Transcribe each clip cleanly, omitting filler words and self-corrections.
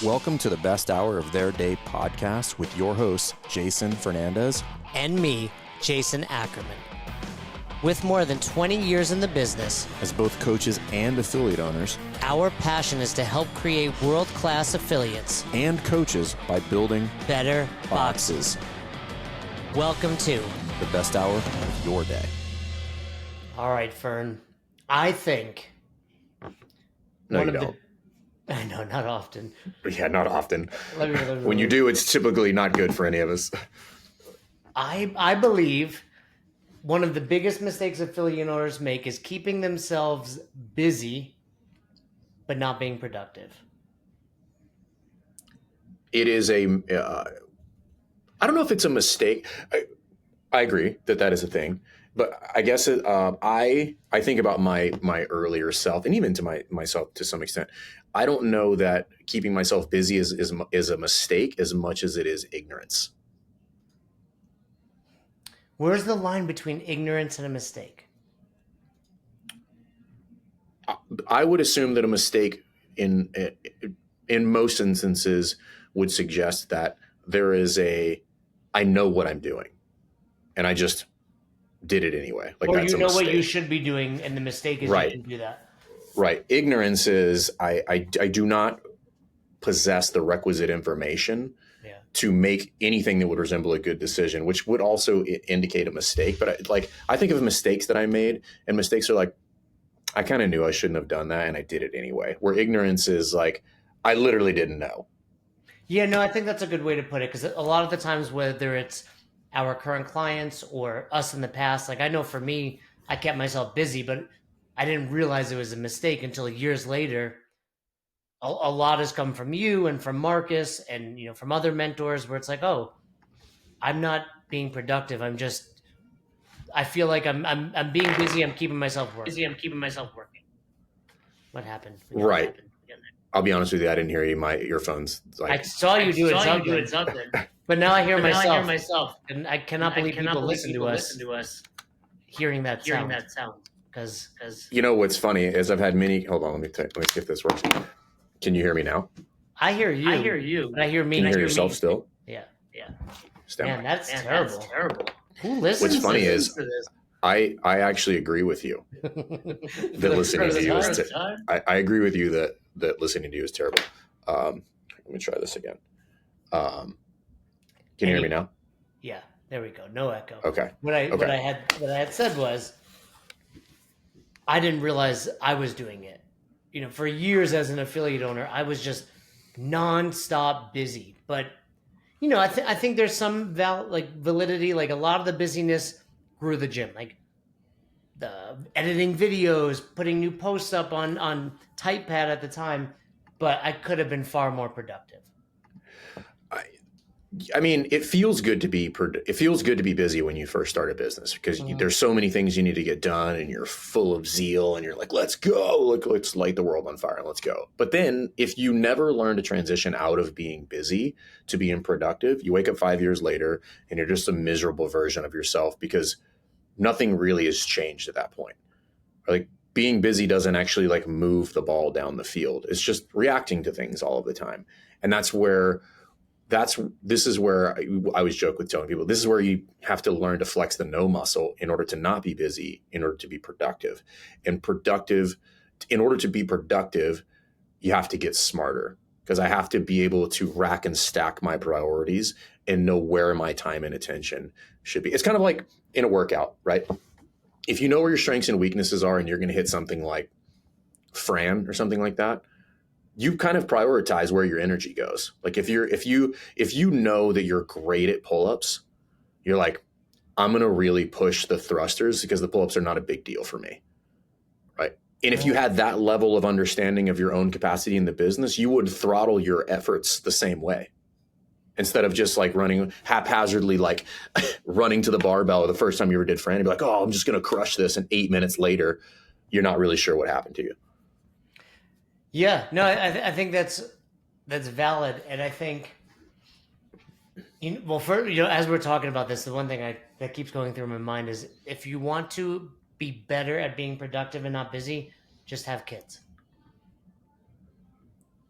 Welcome to the best hour of their day podcast with your hosts, Jason Fernandez and me, Jason Ackerman. With more than 20 years in the business, as both coaches and affiliate owners, our passion is to help create world-class affiliates and coaches by building better boxes. Welcome to the best hour of your day. All right, Fern. I think No, you don't. I know, not often. Yeah, not often. Let me When you do, it's typically not good for any of us. I believe one of the biggest mistakes affiliate owners make is keeping themselves busy, but not being productive. It is I don't know if it's a mistake. I agree that is a thing, but I guess I think about my earlier self, and even to myself to some extent. I don't know that keeping myself busy is a mistake as much as it is ignorance. Where's the line between ignorance and a mistake? I would assume that a mistake in most instances would suggest that there is I know what I'm doing, and I just did it anyway. Like, or that's you know a mistake. What you should be doing, and the mistake is Right. You didn't do that. Right. Ignorance is I do not possess the requisite information to make anything that would resemble a good decision, which would also indicate a mistake. But I think of mistakes that I made, and mistakes are like, I kind of knew I shouldn't have done that, and I did it anyway. Where ignorance is like, I literally didn't know. Yeah, no, I think that's a good way to put it, because a lot of the times, whether it's our current clients or us in the past, like I know for me, I kept myself busy, but I didn't realize it was a mistake until years later. A lot has come from you and from Marcus and from other mentors where it's like, oh, I'm not being productive. I feel like I'm being busy. I'm keeping myself working. What happened? Right. I'll be honest with you. I didn't hear you. My earphones. I saw you do it something. But now I hear myself. And I cannot believe people listen to us hearing that sound. Because what's funny is I've had many. Hold on, let me see if this works. Can you hear me now? I hear you. But I hear me. Can you hear yourself still? Yeah. Man, that's terrible. Who listens? What's funny is to this? I actually agree with you that listening to you is. I agree with you that listening to you is terrible. Let me try this again. Can you hear me now? Yeah. There we go. No echo. Okay. What I had said was, I didn't realize I was doing it. For years as an affiliate owner, I was just nonstop busy. But, I think there's some validity. Like a lot of the busyness grew the gym, like the editing videos, putting new posts up on Typepad at the time. But I could have been far more productive. I mean, it feels good to be busy when you first start a business, because there's so many things you need to get done, and you're full of zeal, and you're like, let's go, let's light the world on fire and let's go. But then if you never learn to transition out of being busy to being productive, you wake up 5 years later and you're just a miserable version of yourself, because nothing really has changed at that point. Like, being busy doesn't actually move the ball down the field. It's just reacting to things all of the time. And this is where I always joke with telling people, this is where you have to learn to flex the no muscle in order to not be busy, in order to be productive. And in order to be productive, you have to get smarter, because I have to be able to rack and stack my priorities and know where my time and attention should be. It's kind of like in a workout, right? If you know where your strengths and weaknesses are, and you're going to hit something like Fran or something like that, you kind of prioritize where your energy goes. Like if you know that you're great at pull-ups, you're like, I'm going to really push the thrusters, because the pull-ups are not a big deal for me. Right. And if you had that level of understanding of your own capacity in the business, you would throttle your efforts the same way, instead of just running haphazardly, running to the barbell the first time you ever did Fran, and be like, oh, I'm just going to crush this. And 8 minutes later, you're not really sure what happened to you. Yeah, no, I think that's valid, and I think, as we're talking about this, the one thing that keeps going through my mind is, if you want to be better at being productive and not busy, just have kids.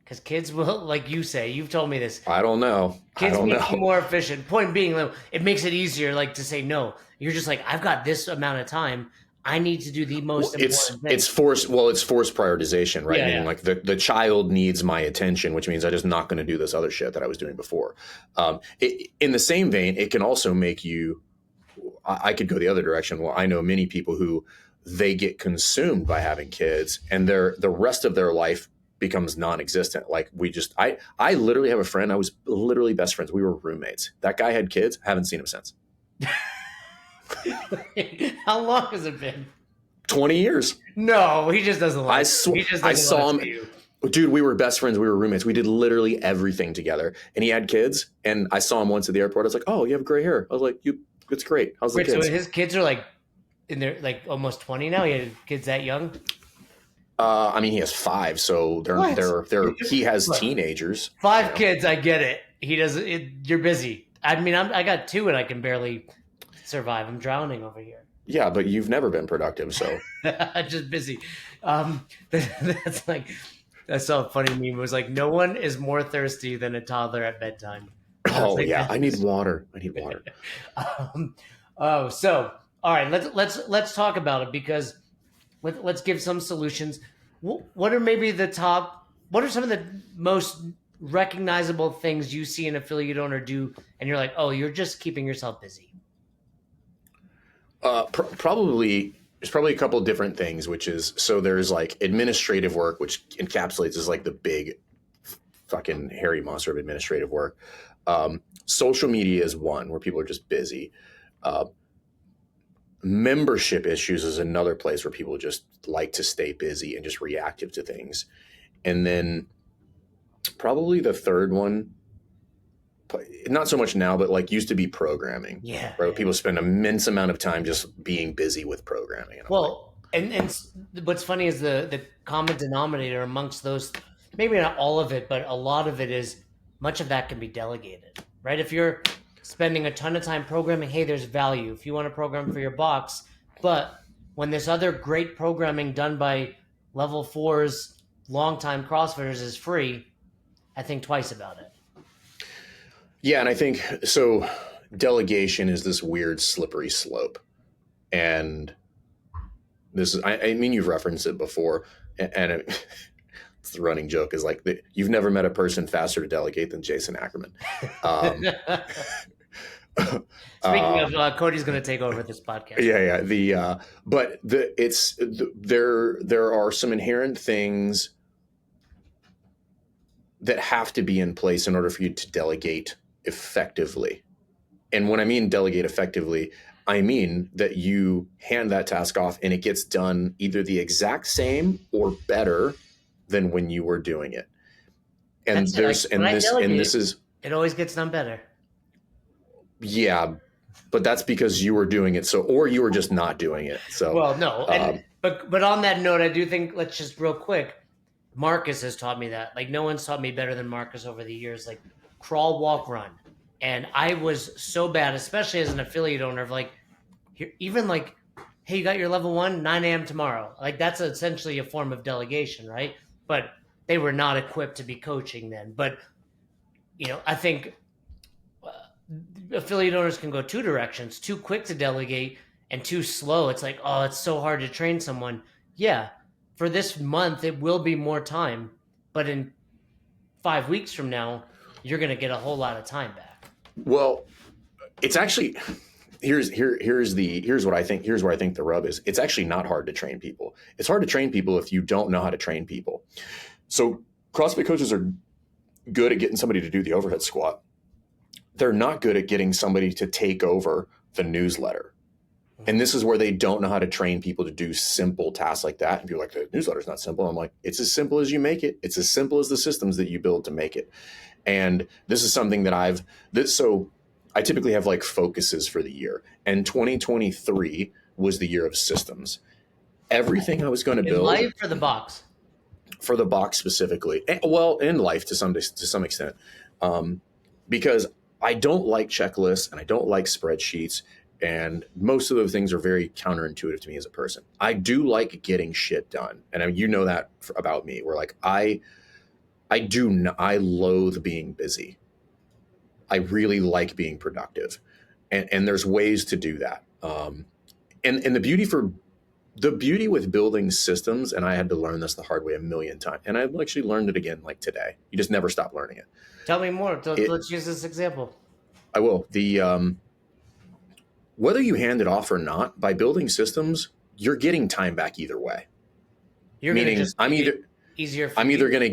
Because kids will, like you say, you've told me this. I don't know. Kids make you more efficient. Point being, like, it makes it easier, like to say no. You're just like, I've got this amount of time. I need to do the most important thing. It's forced. Well, it's forced prioritization, right? Yeah, Meaning yeah. like the child needs my attention, which means I'm just not going to do this other shit that I was doing before. In the same vein, it can also make you. I could go the other direction. Well, I know many people who they get consumed by having kids, and the rest of their life becomes non-existent. Like I literally have a friend. I was literally best friends. We were roommates. That guy had kids. Haven't seen him since. How long has it been? 20 years. No, he just doesn't like. I saw him. Dude, we were best friends. We were roommates. We did literally everything together. And he had kids. And I saw him once at the airport. I was like, "Oh, you have gray hair." I was like, "It's great. How's the kids?" So his kids are like in their like almost 20 now. He had kids that young. I mean, he has 5, so he has teenagers. 5 kids, I get it. He doesn't. You're busy. I mean, I got 2 and I can barely survive. I'm drowning over here. Yeah, but you've never been productive, so just busy. That's like, I saw a funny meme. It was like, no one is more thirsty than a toddler at bedtime. Oh like, yeah, I need water. So all right, let's talk about it, because let's give some solutions. What are maybe what are some of the most recognizable things you see an affiliate owner do and you're like, oh, you're just keeping yourself busy? There's probably a couple of different things, which is, so there's like administrative work, which encapsulates as like the big fucking hairy monster of administrative work. Social media is one where people are just busy. Membership issues is another place where people just like to stay busy and just reactive to things. And then probably the third one, not so much now, but like used to be programming. Yeah. Right. People spend an immense amount of time just being busy with programming. And what's funny is the common denominator amongst those, maybe not all of it, but a lot of it is much of that can be delegated, right? If you're spending a ton of time programming, hey, there's value. If you want to program for your box, but when this other great programming done by level 4s, longtime CrossFitters is free, I think twice about it. Yeah, and I think so. Delegation is this weird slippery slope, and this is, I mean, you've referenced it before, and it's the running joke is like you've never met a person faster to delegate than Jason Ackerman. Speaking of, Cody's going to take over this podcast. Yeah. There are some inherent things that have to be in place in order for you to delegate effectively. And when I mean delegate effectively, I mean that you hand that task off and it gets done either the exact same or better than when you were doing it. And it always gets done better. Yeah, but that's because you were doing it. Or you were just not doing it. So, well, no. But on that note, I do think, let's just real quick, Marcus has taught me that. Like, no one's taught me better than Marcus over the years. Like, crawl, walk, run. And I was so bad, especially as an affiliate owner, of like, even like, hey, you got your level 1, 9 a.m. tomorrow. Like, that's essentially a form of delegation, right? But they were not equipped to be coaching then. But, I think affiliate owners can go 2 directions: too quick to delegate and too slow. It's like, oh, it's so hard to train someone. Yeah, for this month, it will be more time. But in 5 weeks from now, you're going to get a whole lot of time back. Well, it's actually, here's what I think. Here's where I think the rub is. It's actually not hard to train people. It's hard to train people if you don't know how to train people. So CrossFit coaches are good at getting somebody to do the overhead squat. They're not good at getting somebody to take over the newsletter. And this is where they don't know how to train people to do simple tasks like that. And people are like, the newsletter's not simple. I'm like, it's as simple as you make it. It's as simple as the systems that you build to make it. And this is something that so I typically have like focuses for the year. And 2023 was the year of systems. Everything I was going to build. In life or the box? For the box specifically. Well, in life to some extent. Because I don't like checklists and I don't like spreadsheets. And most of those things are very counterintuitive to me as a person. I do like getting shit done. And I mean, that about me. Where like I loathe being busy. I really like being productive, and there's ways to do that. And the beauty with building systems, and I had to learn this the hard way a million times, and I actually learned it again like today. You just never stop learning it. Tell me more. Let's use this example. I will. Whether you hand it off or not, by building systems, you're getting time back either way. Meaning, I'm either going to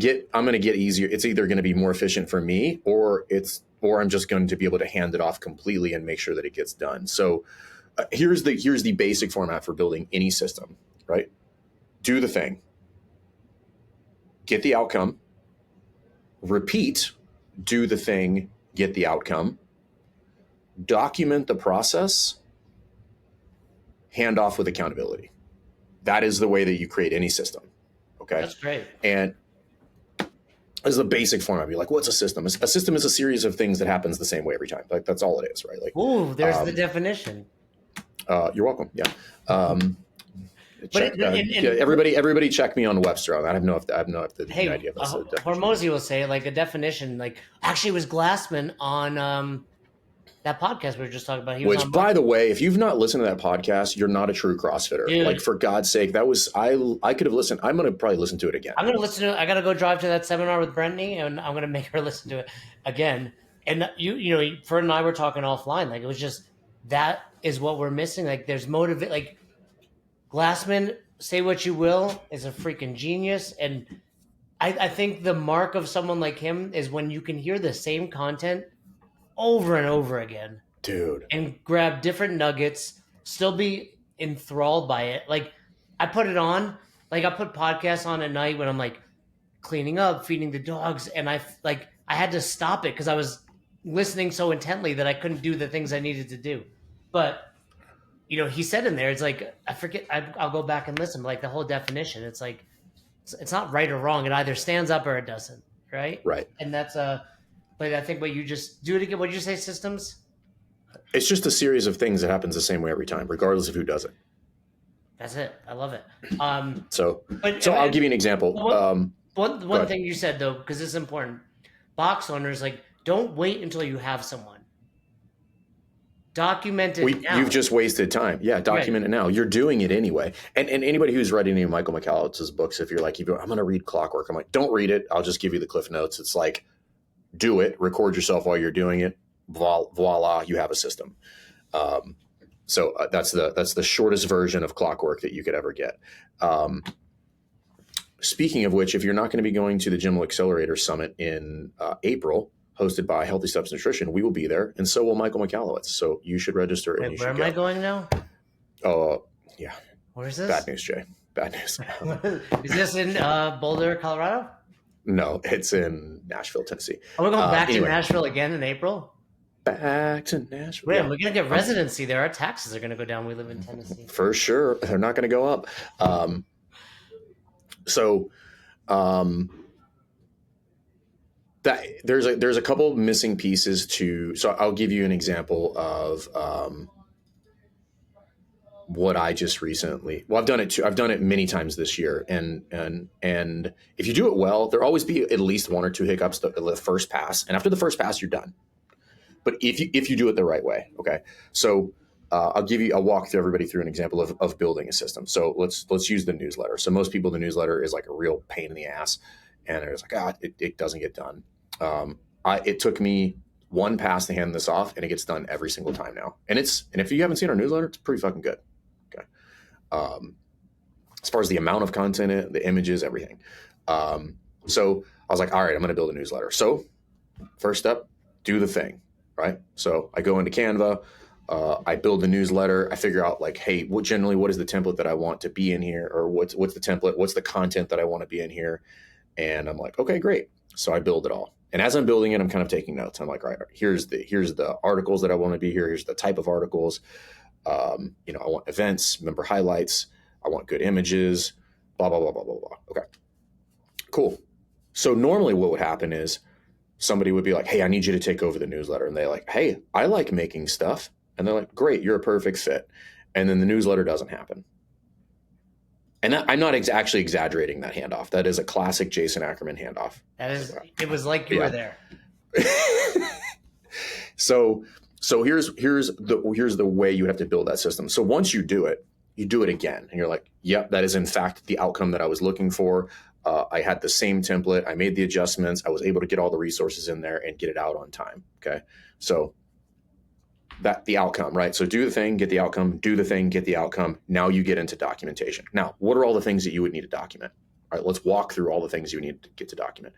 get easier. It's either going to be more efficient for me, or I'm just going to be able to hand it off completely and make sure that it gets done. So here's the basic format for building any system, right? Do the thing, get the outcome, repeat, do the thing, get the outcome, document the process, hand off with accountability. That is the way that you create any system. Okay. That's great. And as the basic format, you're like, what's a system? A system is a series of things that happens the same way every time. Like, that's all it is, right? Like, ooh, there's the definition. You're welcome. Yeah. Everybody check me on Webster on that. I have no idea if that's a definition. Hormozy will say like a definition, like actually it was Glassman on that podcast we were just talking about. Which, by the way, if you've not listened to that podcast, you're not a true CrossFitter. Dude. Like, for God's sake, I could have listened. I'm going to probably listen to it again. I'm going to listen to it. I got to go drive to that seminar with Brittany, and I'm going to make her listen to it again. And Ferd and I were talking offline. Like, it was just, that is what we're missing. Like, there's like Glassman, say what you will, is a freaking genius. And I think the mark of someone like him is when you can hear the same content over and over again, dude, and grab different nuggets, still be enthralled by it. Like, I put it on, like I put podcasts on at night when I'm like cleaning up, feeding the dogs, and I had to stop it because I was listening so intently that I couldn't do the things I needed to do. But he said in there, it's like, I forget, I'll go back and listen, but like the whole definition, it's like, it's not right or wrong. It either stands up or it doesn't, right? Right. And that's but I think what you just do it again. What did you say? Systems? It's just a series of things that happens the same way every time, regardless of who does it. That's it. I love it. So I'll give you an example. One thing you said though, because this is important. Box owners, like, don't wait until you have someone. Document it now. You've just wasted time. Yeah, document it now. You're doing it anyway. And anybody who's read any of Michael Michalowicz's books, if you're like, I'm going to read Clockwork, I'm like, don't read it. I'll just give you the Cliff Notes. It's like, do it, record yourself while you're doing it. Voila, you have a system. So that's the shortest version of Clockwork that you could ever get. Speaking of which, if you're not going to be going to the Gym Accelerator Summit in April, hosted by Healthy Steps Nutrition, we will be there, and so will Michael Michalowicz. So you should register. Wait, where am I going now? Oh, yeah. Where is this? Bad news, Jay. Bad news. Is this in Boulder, Colorado? No, it's in Nashville, Tennessee. Are we going back to Nashville again in April? Back to Nashville. Wait, we're going to get residency there. Our taxes are going to go down. We live in Tennessee. For sure. They're not going to go up. That there's a couple missing pieces to. So I'll give you an example of what I just recently. Well, I've done it too. I've done it many times this year, and if you do it well, there'll always be at least one or two hiccups the first pass, and after the first pass, you're done. But if you do it the right way, okay. So I'll walk everybody through an example of building a system. So let's use the newsletter. So most people, the newsletter is like a real pain in the ass, and it's like it doesn't get done. It took me one pass to hand this off, and it gets done every single time now. And if you haven't seen our newsletter, it's pretty fucking good. Okay. As far as the amount of content, the images, everything. So I was like, all right, I'm going to build a newsletter. So first step, do the thing, right? So I go into Canva, I build the newsletter. I figure out like, hey, what is the template that I want to be in here? Or what's the template? What's the content that I want to be in here? And I'm like, okay, great. So I build it all. And as I'm building it, I'm kind of taking notes. I'm like, all right, here's the articles that I want to be here. Here's the type of articles. I want events, member highlights. I want good images, blah, blah, blah, blah, blah, blah. Okay, cool. So normally what would happen is somebody would be like, hey, I need you to take over the newsletter. And they're like, hey, I like making stuff. And they're like, great, you're a perfect fit. And then the newsletter doesn't happen. And I'm not actually exaggerating that handoff. That is a classic Jason Ackerman handoff. It was like you were there. So here's the way you have to build that system. So once you do it again, and you're like, yep, that is in fact the outcome that I was looking for. I had the same template. I made the adjustments. I was able to get all the resources in there and get it out on time. Okay. So that the outcome, right? So do the thing, get the outcome, do the thing, get the outcome. Now you get into documentation. Now, what are all the things that you would need to document? All right, let's walk through all the things you need to get to document.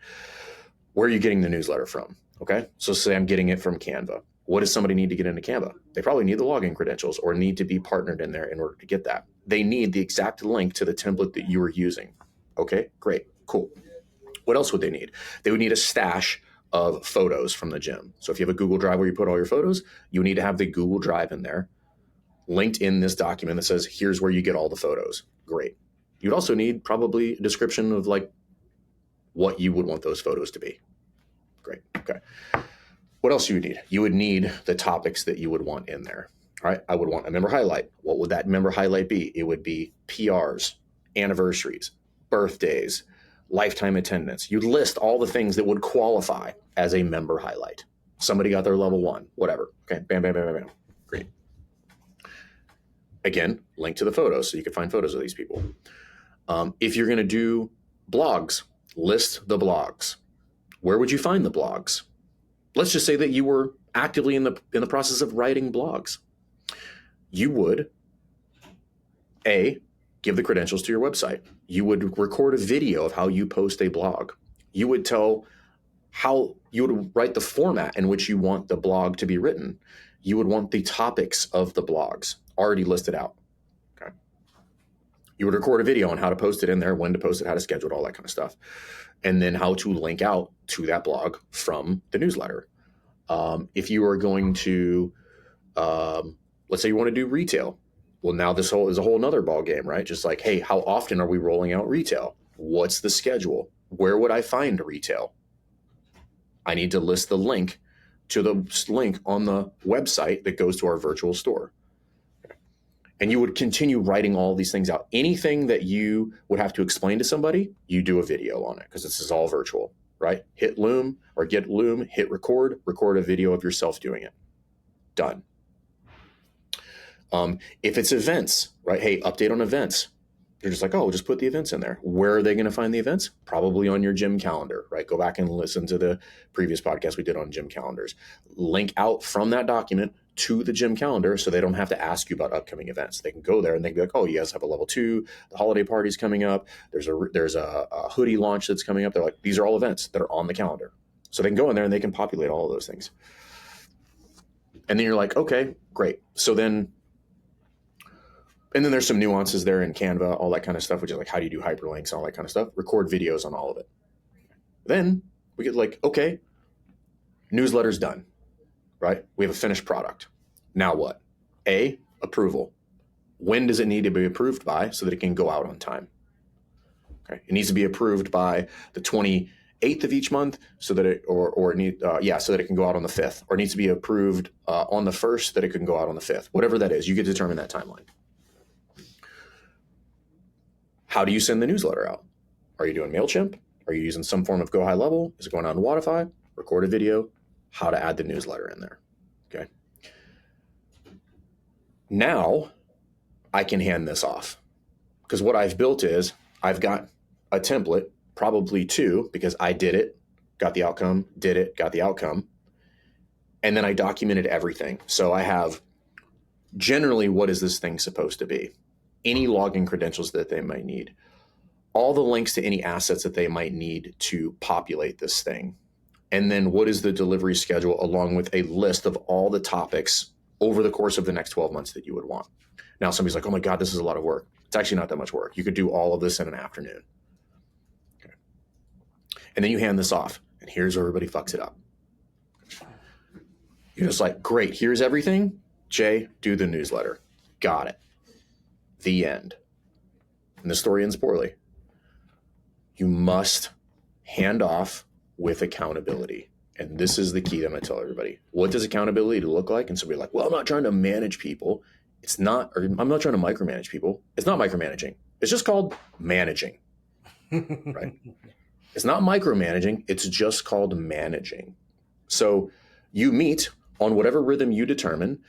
Where are you getting the newsletter from? Okay. So say I'm getting it from Canva. What does somebody need to get into Canva? They probably need the login credentials or need to be partnered in there in order to get that. They need the exact link to the template that you are using. Okay, great, cool. What else would they need? They would need a stash of photos from the gym. So if you have a Google Drive where you put all your photos, you need to have the Google Drive in there linked in this document that says, here's where you get all the photos. Great. You'd also need probably a description of like what you would want those photos to be. Great. Okay. What else you would need? You would need the topics that you would want in there. All right. I would want a member highlight. What would that member highlight be? It would be PRs, anniversaries, birthdays, lifetime attendance. You'd list all the things that would qualify as a member highlight. Somebody got their level 1, whatever. Okay. Bam, bam, bam, bam, bam. Great. Again, link to the photos so you can find photos of these people. If you're going to do blogs, list the blogs. Where would you find the blogs? Let's just say that you were actively in the process of writing blogs. You would, give the credentials to your website. You would record a video of how you post a blog. You would tell how you would write the format in which you want the blog to be written. You would want the topics of the blogs already listed out. Okay. You would record a video on how to post it in there, when to post it, how to schedule it, all that kind of stuff. And then how to link out to that blog from the newsletter. If you are going to, let's say you want to do retail. Well, now this is a whole nother ball game, right? Just like, hey, how often are we rolling out retail? What's the schedule? Where would I find retail? I need to list the link to the link on the website that goes to our virtual store. And you would continue writing all these things out. Anything that you would have to explain to somebody, you do a video on it because this is all virtual, right? Hit Loom or get Loom, hit record a video of yourself doing it. Done. If it's events, right? Hey, update on events. You're just like, oh, just put the events in there. Where are they going to find the events? Probably on your gym calendar, right? Go back and listen to the previous podcast we did on gym calendars. Link out from that document to the gym calendar so they don't have to ask you about upcoming events. They can go there and they can be like, oh, you guys have a level 2, the holiday party's coming up. There's a hoodie launch that's coming up. They're like, these are all events that are on the calendar. So they can go in there and they can populate all of those things. And then you're like, okay, great. And then there's some nuances there in Canva, all that kind of stuff, which is like, how do you do hyperlinks, all that kind of stuff? Record videos on all of it. Then we get like, okay, newsletter's done, right? We have a finished product. Now what? Approval. When does it need to be approved by so that it can go out on time? Okay. It needs to be approved by the 28th of each month so that so that it can go out on the 5th, or it needs to be approved on the 1st that it can go out on the 5th. Whatever that is, you get to determine that timeline. How do you send the newsletter out? Are you doing MailChimp? Are you using some form of Go High Level? Is it going on Wodify? Record a video, how to add the newsletter in there. Okay. Now I can hand this off because what I've built is I've got a template, probably 2, because I did it, got the outcome, did it, got the outcome. And then I documented everything. So I have generally, what is this thing supposed to be? Any login credentials that they might need, all the links to any assets that they might need to populate this thing. And then what is the delivery schedule along with a list of all the topics over the course of the next 12 months that you would want. Now somebody's like, oh my God, this is a lot of work. It's actually not that much work. You could do all of this in an afternoon. Okay. And then you hand this off and here's where everybody fucks it up. You're just like, great, here's everything. Jay, do the newsletter. Got it. The end. And the story ends poorly. You must hand off with accountability. And this is the key that I'm going to tell everybody. What does accountability look like? And somebody's like, well, I'm not trying to manage people. I'm not trying to micromanage people. It's not micromanaging. It's just called managing, right? It's not micromanaging. It's just called managing. So you meet on whatever rhythm you determine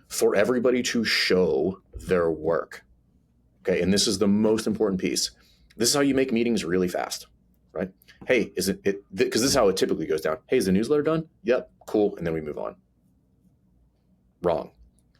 for everybody to show their work. Okay. And this is the most important piece. This is how you make meetings really fast, right? Hey, is it, because this is how it typically goes down. Hey, is the newsletter done? Yep. Cool. And then we move on. Wrong.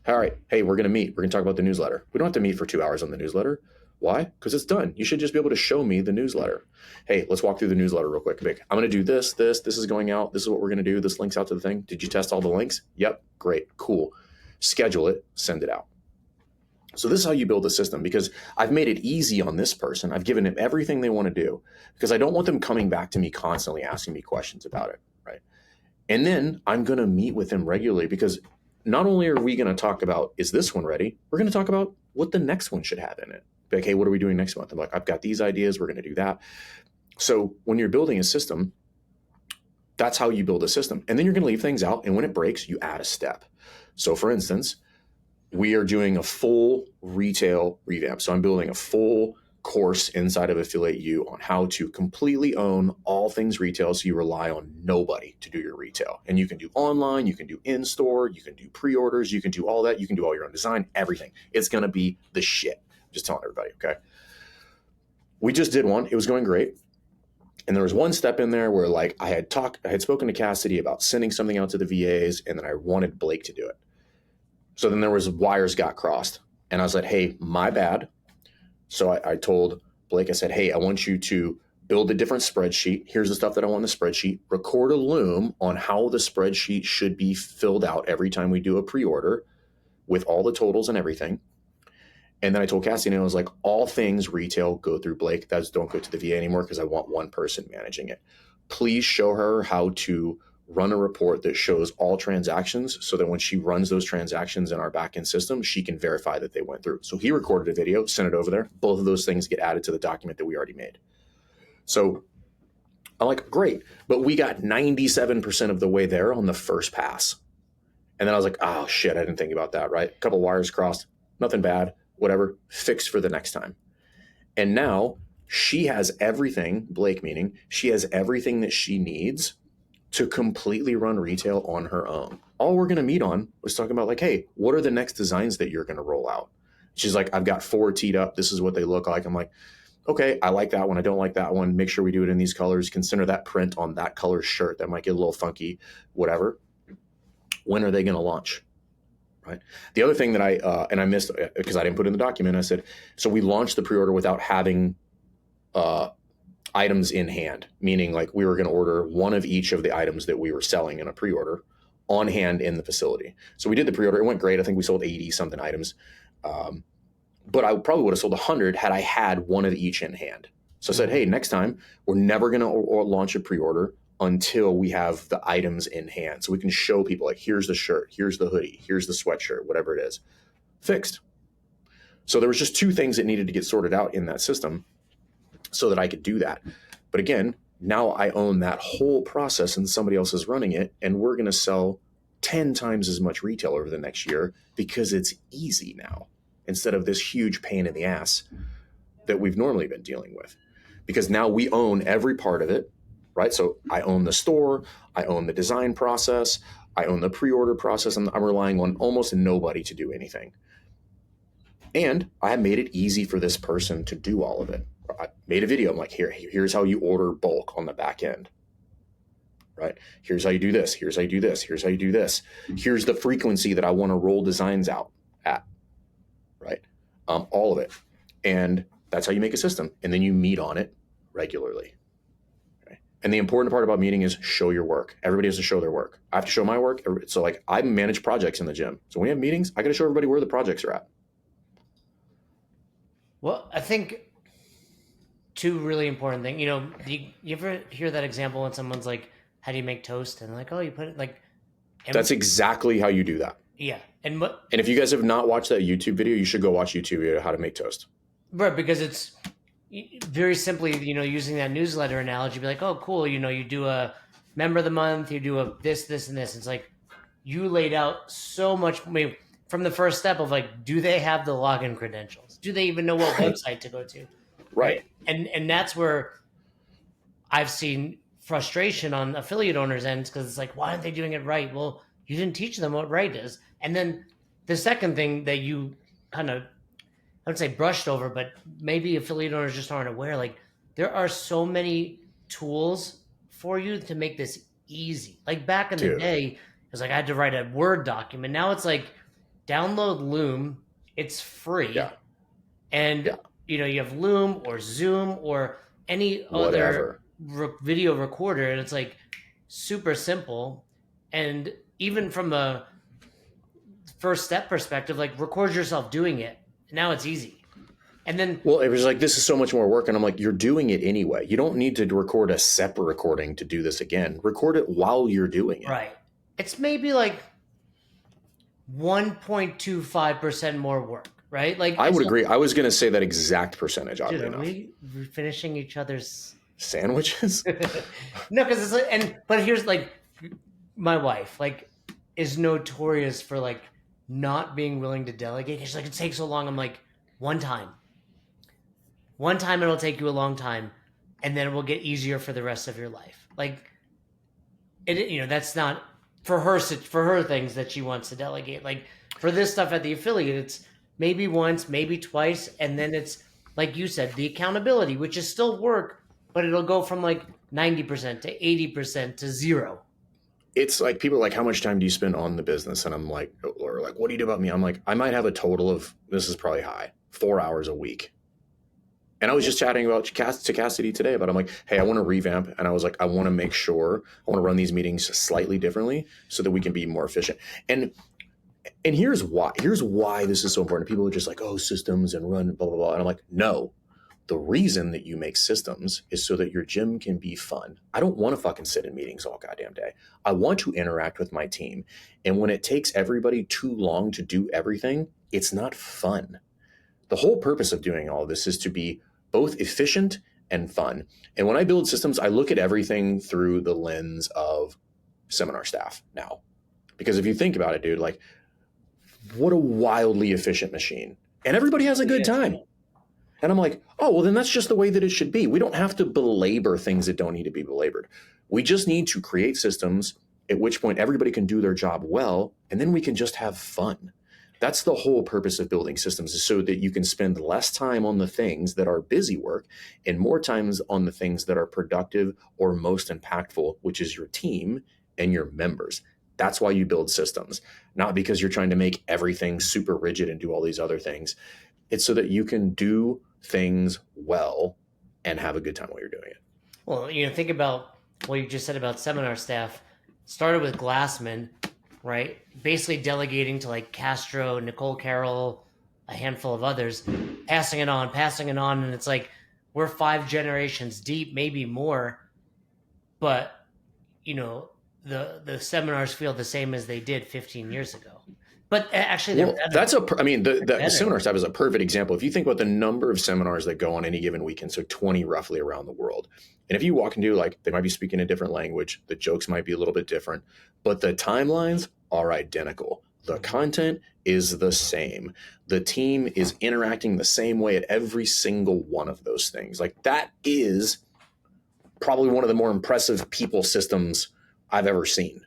All right. Hey, we're going to meet. We're going to talk about the newsletter. We don't have to meet for 2 hours on the newsletter. Why? Because it's done. You should just be able to show me the newsletter. Hey, let's walk through the newsletter real quick. I'm going to do this is going out. This is what we're going to do. This links out to the thing. Did you test all the links? Yep. Great. Cool. Schedule it. Send it out. So this is how you build a system, because I've made it easy on this person. I've given them everything they want to do, because I don't want them coming back to me constantly asking me questions about it, right? And then I'm going to meet with them regularly, because not only are we going to talk about, is this one ready? We're going to talk about what the next one should have in it. Like, hey, what are we doing next month? I'm like, I've got these ideas. We're going to do that. So when you're building a system, that's how you build a system. And then you're going to leave things out. And when it breaks, you add a step. So for instance, we are doing a full retail revamp. So I'm building a full course inside of Affiliate U on how to completely own all things retail, so you rely on nobody to do your retail. And you can do online, you can do in-store, you can do pre-orders, you can do all that. You can do all your own design, everything. It's going to be the shit. Just telling everybody, okay? We just did one. It was going great. And there was one step in there where, like, I had spoken to Cassidy about sending something out to the VAs, and then I wanted Blake to do it. So then there was wires got crossed, and I was like, hey, my bad. So I told Blake, I said, hey, I want you to build a different spreadsheet. Here's the stuff that I want in the spreadsheet. Record a loom on how the spreadsheet should be filled out every time we do a pre-order with all the totals and everything. And then I told Cassie, and I was like, all things retail go through Blake. That's don't go to the VA anymore, because I want one person managing it. Please show her how to run a report that shows all transactions, so that when she runs those transactions in our backend system, she can verify that they went through. So he recorded a video, sent it over there. Both of those things get added to the document that we already made. So I'm like, great. But we got 97% of the way there on the first pass. And then I was like, oh shit, I didn't think about that, right? A couple wires crossed, nothing bad, whatever, fixed for the next time. And now she has everything, Blake meaning, she has everything that she needs to completely run retail on her own. All we're going to meet on was talking about, like, hey, what are the next designs that you're going to roll out? She's like, I've got 4 teed up. This is what they look like. I'm like, okay, I like that one. I don't like that one. Make sure we do it in these colors. Consider that print on that color shirt. That might get a little funky, whatever. When are they going to launch? Right. The other thing that I missed, because I didn't put in the document, I said, so we launched the pre-order without having items in hand, meaning like we were going to order one of each of the items that we were selling in a pre-order on hand in the facility. So we did the pre-order. It went great. I think we sold 80 something items. But I probably would have sold 100 had I had one of each in hand. So I said, hey, next time we're never going to launch a pre-order until we have the items in hand. So we can show people, like, here's the shirt, here's the hoodie, here's the sweatshirt, whatever it is, fixed. So there was just 2 things that needed to get sorted out in that system so that I could do that. But again, now I own that whole process and somebody else is running it. And we're going to sell 10 times as much retail over the next year because it's easy now, instead of this huge pain in the ass that we've normally been dealing with. Because now we own every part of it, right? So I own the store, I own the design process, I own the pre-order process, and I'm relying on almost nobody to do anything. And I have made it easy for this person to do all of it. I made a video. I'm like, here's how you order bulk on the back end, right? Here's how you do this. Here's how you do this. Here's how you do this. Here's the frequency that I want to roll designs out at, right? All of it. And that's how you make a system. And then you meet on it regularly. Okay? And the important part about meeting is show your work. Everybody has to show their work. I have to show my work. So like, I manage projects in the gym. So when we have meetings, I got to show everybody where the projects are at. Well, I think 2 really important things. You know, you ever hear that example when someone's like, how do you make toast? And like, oh, you put it like... That's exactly how you do that. Yeah. And if you guys have not watched that YouTube video, you should go watch YouTube video, how to make toast. Right, because it's very simply, you know, using that newsletter analogy, be like, oh, cool, you know, you do a member of the month, you do a this, and this. It's like you laid out so much, I mean, from the first step of like, do they have the login credentials? Do they even know what website to go to? Right. And that's where I've seen frustration on affiliate owners' ends, because it's like, why aren't they doing it right? Well, you didn't teach them what right is. And then the second thing that you kind of, I would say brushed over, but maybe affiliate owners just aren't aware, like there are so many tools for you to make this easy. Like back in the Dude. day, it was like I had to write a Word document. Now it's like download Loom, it's free. Yeah. And you have Loom or Zoom or any Whatever. other video recorder, and it's like super simple. And even from a first step perspective, like record yourself doing it. Now it's easy. And then, well, it was like, this is so much more work. And I'm like, you're doing it anyway. You don't need to record a separate recording to do this again. Record it while you're doing it. right. It's maybe like 1.25% more work, right? Like I would agree. I was going to say that exact percentage. Oddly enough. Are we finishing each other's sandwiches? No, because it's like, but here's like, my wife like is notorious for like not being willing to delegate. She's like, it takes so long. I'm like, one time it'll take you a long time, and then it will get easier for the rest of your life. Like it, that's not for her things that she wants to delegate. Like for this stuff at the affiliate, it's maybe once, maybe twice, and then it's like you said, the accountability, which is still work, but it'll go from like 90% to 80% to 0. It's like people are like, how much time do you spend on the business? And I'm like, or like, what do you do about me? I'm like, I might have a total of, this is probably high, 4 hours a week. And I was just chatting about to Cassidy today about, I'm like, hey, I want to revamp. And I was like, I want to make sure I want to run these meetings slightly differently so that we can be more efficient. And here's why this is so important. People are just like, oh, systems and run, blah, blah, blah. And I'm like, no, the reason that you make systems is so that your gym can be fun. I don't want to fucking sit in meetings all goddamn day. I want to interact with my team. And when it takes everybody too long to do everything, it's not fun. The whole purpose of doing all of this is to be both efficient and fun. And when I build systems, I look at everything through the lens of Seminar Staff now. Because if you think about it, dude, like, what a wildly efficient machine. And everybody has a good time. And I'm like, oh, well, then that's just the way that it should be. We don't have to belabor things that don't need to be belabored. We just need to create systems at which point everybody can do their job well, and then we can just have fun. That's the whole purpose of building systems, is so that you can spend less time on the things that are busy work and more times on the things that are productive or most impactful, which is your team and your members. That's why you build systems, not because you're trying to make everything super rigid and do all these other things. It's so that you can do things well and have a good time while you're doing it. Well, think about what you just said about Seminar Staff. Started with Glassman, right? Basically delegating to like Castro, Nicole Carroll, a handful of others, passing it on. And it's like, we're 5 generations deep, maybe more. But, the seminars feel the same as they did 15 years ago. But actually, the seminar staff is a perfect example. If you think about the number of seminars that go on any given weekend, so 20 roughly around the world. And if you walk into, like, they might be speaking a different language, the jokes might be a little bit different, but the timelines are identical. The content is the same. The team is interacting the same way at every single one of those things. Like, that is probably one of the more impressive people systems I've ever seen.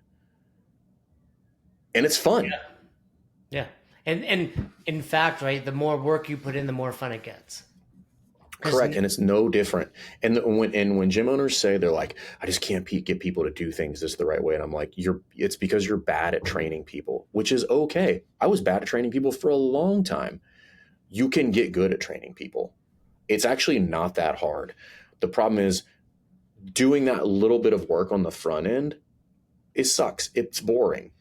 And it's fun. Yeah. And in fact, right, the more work you put in, the more fun it gets. Correct. And it's no different. And when gym owners say, they're like, I just can't get people to do things this the right way. And I'm like, it's because you're bad at training people, which is okay. I was bad at training people for a long time. You can get good at training people. It's actually not that hard. The problem is doing that little bit of work on the front end, it sucks. It's boring,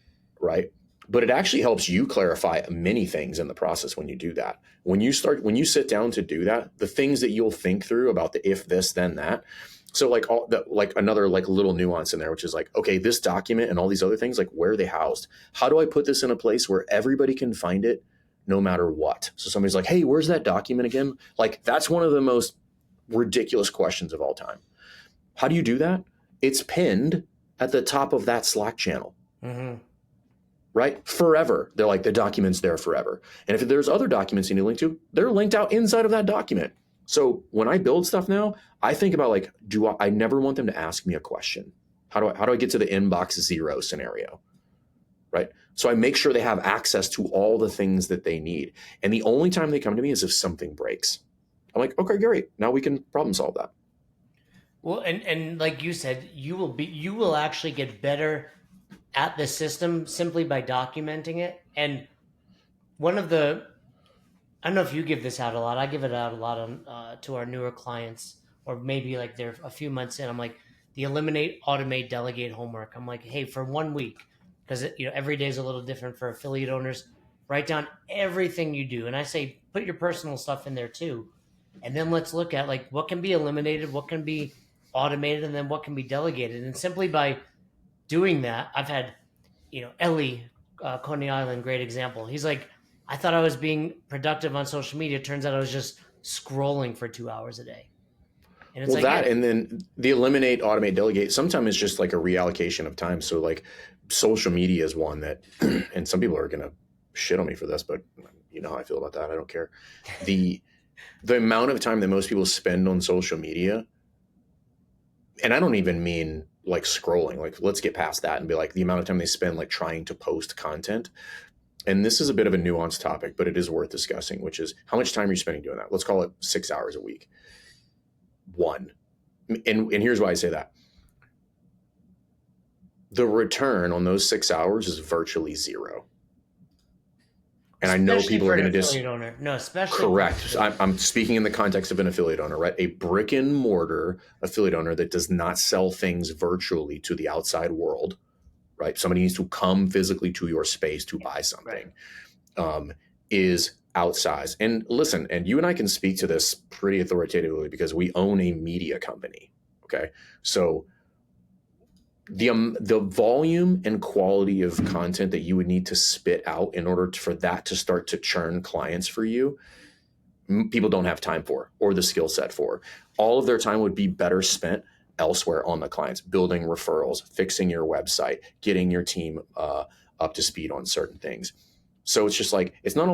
right? But it actually helps you clarify many things in the process when you do that. When you sit down to do that, the things that you'll think through about the if this, then that. So another little nuance in there, which is like, okay, this document and all these other things, like, where are they housed? How do I put this in a place where everybody can find it no matter what? So somebody's like, hey, where's that document again? Like, that's one of the most ridiculous questions of all time. How do you do that? It's pinned at the top of that Slack channel. Mm-hmm. right? Forever. They're like, the document's there forever. And if there's other documents you need to link to, they're linked out inside of that document. So when I build stuff now, I think about like, I never want them to ask me a question. How do I get to the inbox 0 scenario? Right? So I make sure they have access to all the things that they need. And the only time they come to me is if something breaks. I'm like, okay, great. Now we can problem solve that. Well, and like you said, you will actually get better at the system simply by documenting it. And one of the, I don't know if you give this out a lot. I give it out a lot on to our newer clients, or maybe like they're a few months in. I'm like, the eliminate, automate, delegate homework. I'm like, hey, for 1 week, because every day is a little different for affiliate owners. Write down everything you do, and I say put your personal stuff in there too, and then let's look at like what can be eliminated, what can be automated, and then what can be delegated. And simply by doing that, I've had, Ellie, Coney Island, great example. He's like, I thought I was being productive on social media. Turns out I was just scrolling for 2 hours a day. And it's Well, like, that, yeah. and then the eliminate, automate, delegate, sometimes it's just like a reallocation of time. So like social media is one that, and some people are going to shit on me for this, but you know how I feel about that. I don't care. The amount of time that most people spend on social media, and I don't even mean like scrolling, like let's get past that and be like the amount of time they spend like trying to post content. And this is a bit of a nuanced topic, but it is worth discussing, which is how much time are you spending doing that? Let's call it 6 hours a week. One. And here's why I say that. The return on those 6 hours is virtually 0. And I know people are going to just owner. No, especially correct. I'm speaking in the context of an affiliate owner, right? A brick and mortar affiliate owner that does not sell things virtually to the outside world, right? Somebody needs to come physically to your space to buy something, is outsized. And listen, and you and I can speak to this pretty authoritatively because we own a media company. Okay, so the volume and quality of content that you would need to spit out in order for that to start to churn clients for you, people don't have time for or the skill set for. All of their time would be better spent elsewhere on the clients, building referrals, fixing your website, getting your team up to speed on certain things. So it's just like, it's not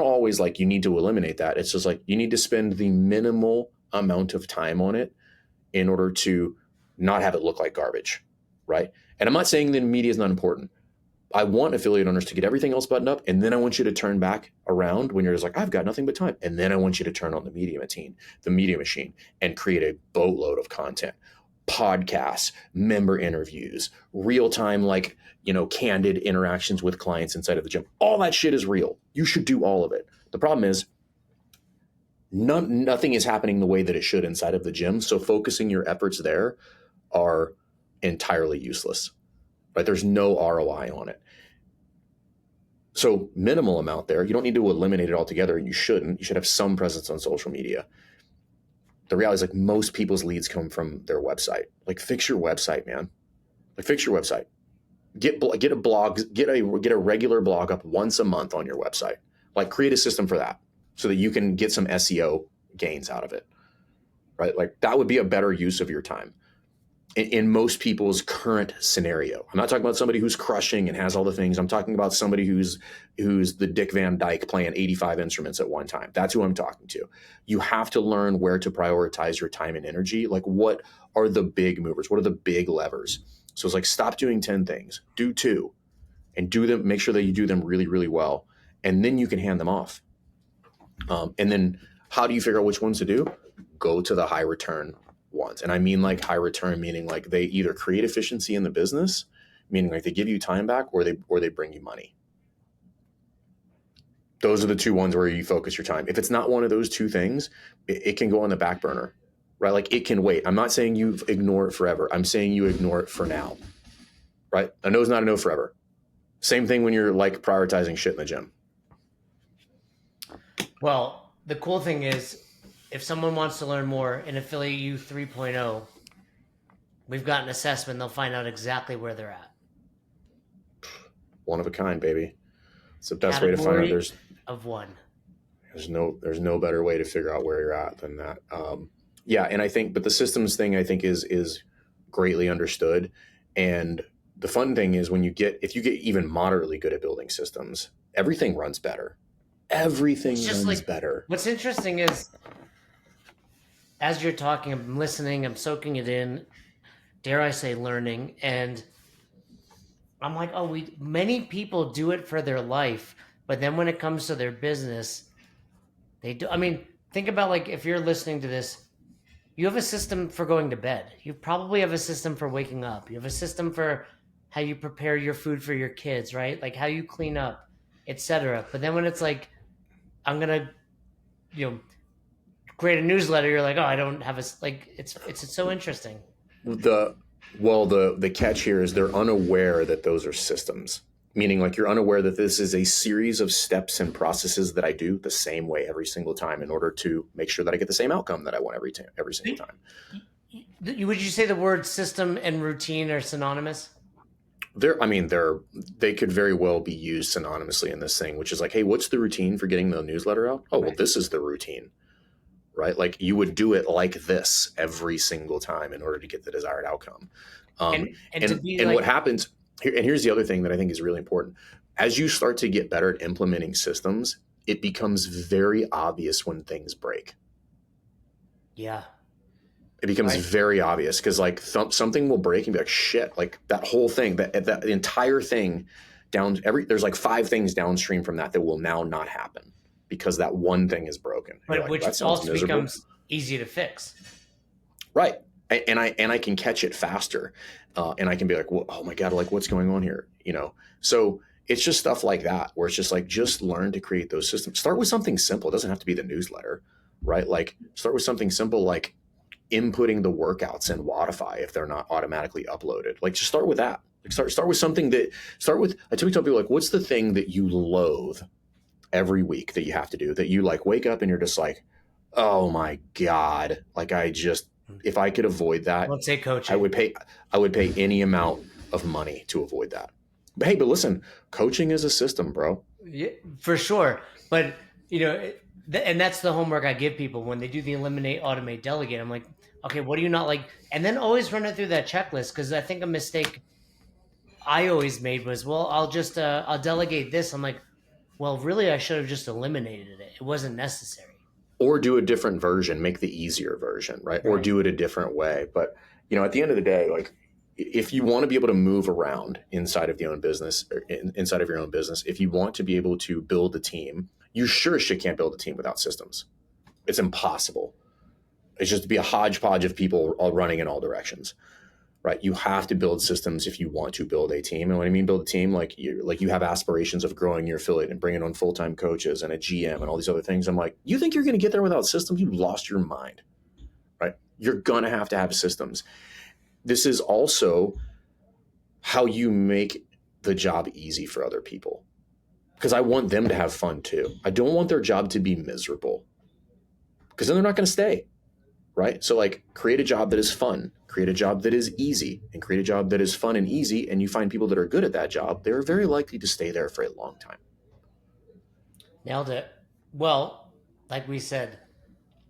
always like you need to eliminate that. It's just like you need to spend the minimal amount of time on it in order to not have it look like garbage, right? And I'm not saying that media is not important. I want affiliate owners to get everything else buttoned up, and then I want you to turn back around when you're just like, I've got nothing but time. And then I want you to turn on the media machine, and create a boatload of content, podcasts, member interviews, real-time, like, candid interactions with clients inside of the gym. All that shit is real. You should do all of it. The problem is nothing is happening the way that it should inside of the gym. So focusing your efforts there are entirely useless, right? There's no ROI on it. So minimal amount there. You don't need to eliminate it altogether. You shouldn't. You should have some presence on social media. The reality is like most people's leads come from their website. Like fix your website, man. Like fix your website. Get a blog, get a regular blog up once a month on your website. Like create a system for that so that you can get some SEO gains out of it, right? Like that would be a better use of your time in most people's current scenario. I'm not talking about somebody who's crushing and has all the things. I'm talking about somebody who's the Dick Van Dyke playing 85 instruments at one time. That's who I'm talking to. You have to learn where to prioritize your time and energy. Like what are the big movers? What are the big levers? So it's like, stop doing 10 things, do 2 and do them, make sure that you do them really, really well. And then you can hand them off. And then how do you figure out which ones to do? Go to the high return ones. And I mean like high return, meaning like they either create efficiency in the business, meaning like they give you time back, or they bring you money. Those are the 2 ones where you focus your time. If it's not one of those 2 things, it can go on the back burner, right? Like it can wait. I'm not saying you ignore it forever. I'm saying you ignore it for now, right? A no is not a no forever. Same thing when you're like prioritizing shit in the gym. Well, the cool thing is, if someone wants to learn more in Affiliate U 3.0, we've got an assessment. They'll find out exactly where they're at. One of a kind, baby. It's the best way to find out. There's no better way to figure out where you're at than that. Yeah. And I think, but the systems thing I think is greatly understood. And the fun thing is if you get even moderately good at building systems, everything runs better. Everything runs better. What's interesting is, as you're talking, I'm listening, I'm soaking it in, dare I say learning, and I'm like, oh, many people do it for their life, but then when it comes to their business, they do. I mean, think about, like, if you're listening to this, you have a system for going to bed. You probably have a system for waking up. You have a system for how you prepare your food for your kids, right? Like how you clean up, etc. But then when it's like, I'm gonna, create a newsletter, you're like, oh, I don't have it's so interesting. The catch here is they're unaware that those are systems. Meaning, like, you're unaware that this is a series of steps and processes that I do the same way every single time in order to make sure that I get the same outcome that I want every single time. Would you say the word system and routine are synonymous? They could very well be used synonymously in this thing, which is like, hey, what's the routine for getting the newsletter out? Oh, well, this is the routine, right? Like, you would do it like this every single time in order to get the desired outcome. What happens here, and here's the other thing that I think is really important. As you start to get better at implementing systems, it becomes very obvious when things break. Yeah. It becomes very obvious because, like, something will break and be like, shit, like that whole thing, that entire thing there's like 5 things downstream from that will now not happen because that one thing is broken. But like, which also becomes easy to fix. Right. And I can catch it faster. And I can be like, well, oh my God, like, what's going on here? So it's just stuff like that, where it's just like, just learn to create those systems. Start with something simple. It doesn't have to be the newsletter, right? Like, start with something simple, like inputting the workouts in Wodify if they're not automatically uploaded. Like, just start with that. Like, start with something I typically tell people, like, what's the thing that you loathe every week that you have to do, that you like wake up and you're just like, oh my God, like, if I could avoid that, let's say coaching, I would pay any amount of money to avoid that. But hey, listen, coaching is a system, bro. Yeah, for sure. But and that's the homework I give people when they do the eliminate, automate, delegate. I'm like, okay, what do you not like? And then always run it through that checklist, because I think a mistake I always made was, well, I'll delegate this. I'm like, well, really, I should have just eliminated it. It wasn't necessary. Or do a different version, make the easier version, right? Or do it a different way. But, at the end of the day, like, if you want to be able to move around inside of your own business, if you want to be able to build a team, you sure as shit can't build a team without systems. It's impossible. It's just to be a hodgepodge of people all running in all directions, right? You have to build systems if you want to build a team. And when I mean build a team, like you have aspirations of growing your affiliate and bringing on full-time coaches and a GM and all these other things. I'm like, you think you're going to get there without systems? You've lost your mind, right? You're going to have systems. This is also how you make the job easy for other people, because I want them to have fun too. I don't want their job to be miserable, because then they're not going to stay, right? So, like, create a job that is fun, create a job that is easy, and create a job that is fun and easy. And you find people that are good at that job, they're very likely to stay there for a long time. Nailed it. Well, like we said,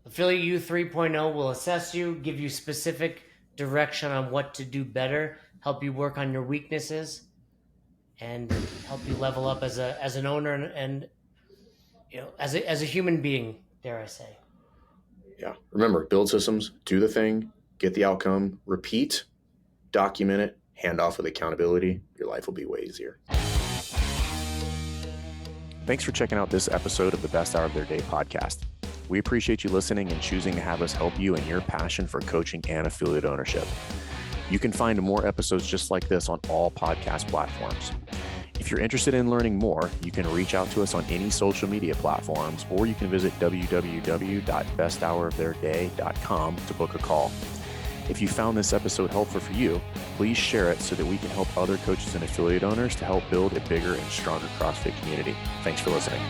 Affiliate U 3.0 will assess you, give you specific direction on what to do better, help you work on your weaknesses, and help you level up as an owner and as a human being, dare I say. Yeah. Remember, build systems, do the thing, get the outcome, repeat, document it, hand off with accountability. Your life will be way easier. Thanks for checking out this episode of the Best Hour of Their Day podcast. We appreciate you listening and choosing to have us help you in your passion for coaching and affiliate ownership. You can find more episodes just like this on all podcast platforms. If you're interested in learning more, you can reach out to us on any social media platforms, or you can visit www.besthouroftheirday.com to book a call. If you found this episode helpful for you, please share it so that we can help other coaches and affiliate owners to help build a bigger and stronger CrossFit community. Thanks for listening.